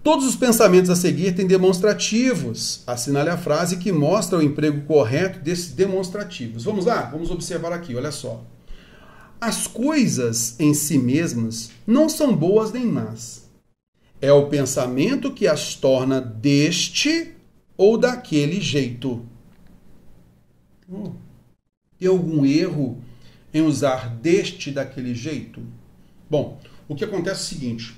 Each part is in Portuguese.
Todos os pensamentos a seguir têm demonstrativos. Assinale a frase que mostra o emprego correto desses demonstrativos. Vamos lá? Vamos observar aqui, olha só. As coisas em si mesmas não são boas nem más. É o pensamento que as torna deste ou daquele jeito. Tem algum erro em usar deste daquele jeito? Bom, o que acontece é o seguinte.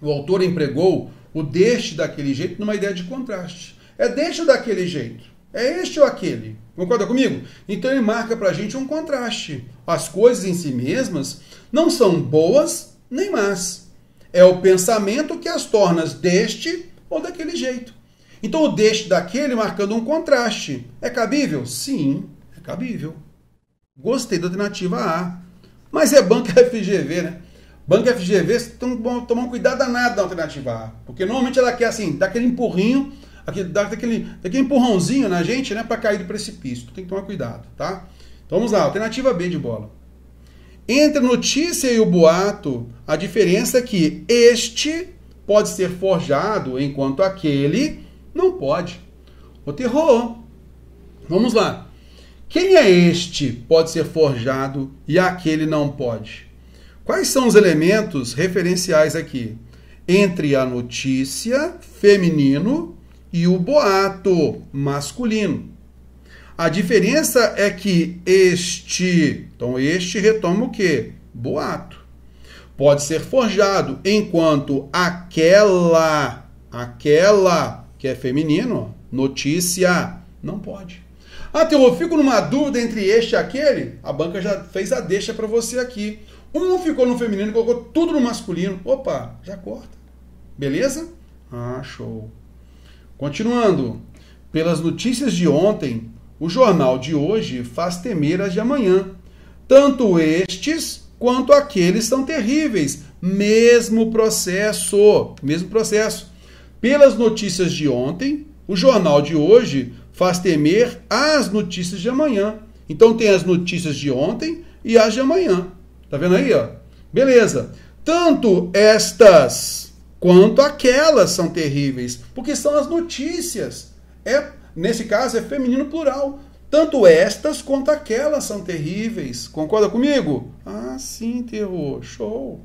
O autor empregou o deste daquele jeito numa ideia de contraste. É deste ou daquele jeito? É este ou aquele? Concorda comigo? Então ele marca pra gente um contraste. As coisas em si mesmas não são boas nem más. É o pensamento que as torna deste ou daquele jeito. Então o deste daquele marcando um contraste. É cabível? Sim, é cabível. Gostei da alternativa A. Mas é banca FGV, né? Banca FGV, você tem que tomar um cuidado danado da alternativa A. Porque normalmente ela quer assim, dar aquele empurrinho, daquele empurrãozinho na gente, né? Para cair do precipício. Tem que tomar cuidado, tá? Então vamos lá, alternativa B de bola. Entre a notícia e o boato, a diferença é que este pode ser forjado, enquanto aquele não pode. O terror. Vamos lá. Quem é este pode ser forjado e aquele não pode? Quais são os elementos referenciais aqui? Entre a notícia, feminino, e o boato, masculino. A diferença é que este, então este retoma o quê? Boato. Pode ser forjado, enquanto aquela que é feminino, notícia, não pode. Ah, Teo, eu fico numa dúvida entre este e aquele? A banca já fez a deixa para você aqui. Um ficou no feminino e colocou tudo no masculino. Opa, já corta. Beleza? Ah, show. Continuando. Pelas notícias de ontem, o jornal de hoje faz temer as de amanhã. Tanto estes quanto aqueles são terríveis. Mesmo processo. Pelas notícias de ontem, o jornal de hoje faz temer as notícias de amanhã. Então tem as notícias de ontem e as de amanhã. Tá vendo aí, ó? Beleza. Tanto estas quanto aquelas são terríveis, porque são as notícias. Nesse caso é feminino plural. Tanto estas quanto aquelas são terríveis. Concorda comigo? Ah, sim, terror. Show.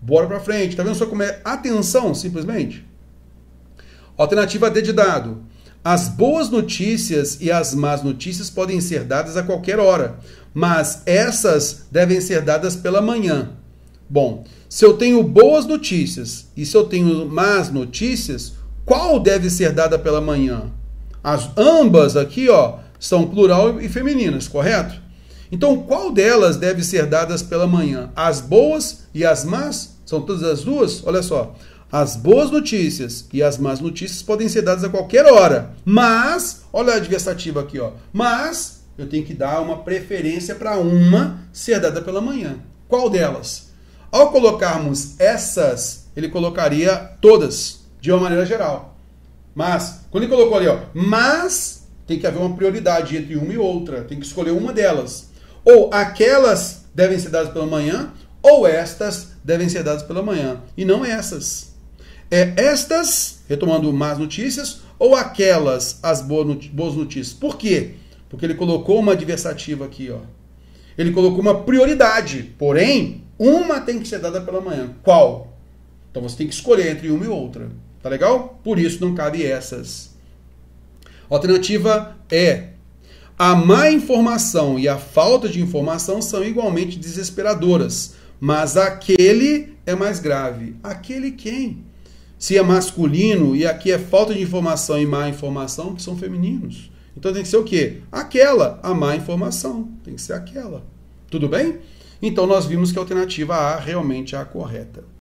Bora pra frente. Tá vendo só como é atenção, simplesmente? Alternativa D de dado. As boas notícias e as más notícias podem ser dadas a qualquer hora, mas essas devem ser dadas pela manhã. Bom, se eu tenho boas notícias e se eu tenho más notícias, qual deve ser dada pela manhã? Ambas aqui, ó, são plural e femininas, correto? Então, qual delas deve ser dadas pela manhã? As boas e as más? São todas as duas? Olha só. As boas notícias e as más notícias podem ser dadas a qualquer hora. Mas, olha a adversativa aqui, ó. Mas eu tenho que dar uma preferência para uma ser dada pela manhã. Qual delas? Ao colocarmos essas, ele colocaria todas, de uma maneira geral. Mas, quando ele colocou ali, ó, mas tem que haver uma prioridade entre uma e outra. Tem que escolher uma delas. Ou aquelas devem ser dadas pela manhã, ou estas devem ser dadas pela manhã. E não essas. É estas, retomando más notícias, ou aquelas, as boas notícias. Por quê? Porque ele colocou uma adversativa aqui, ó. Ele colocou uma prioridade, porém, uma tem que ser dada pela manhã. Qual? Então você tem que escolher entre uma e outra. Tá legal? Por isso não cabe essas. Alternativa E. A má informação e a falta de informação são igualmente desesperadoras, mas aquele é mais grave. Aquele quem? Se é masculino e aqui é falta de informação e má informação, que são femininos. Então tem que ser o quê? Aquela, a má informação. Tem que ser aquela. Tudo bem? Então nós vimos que a alternativa A realmente é a correta.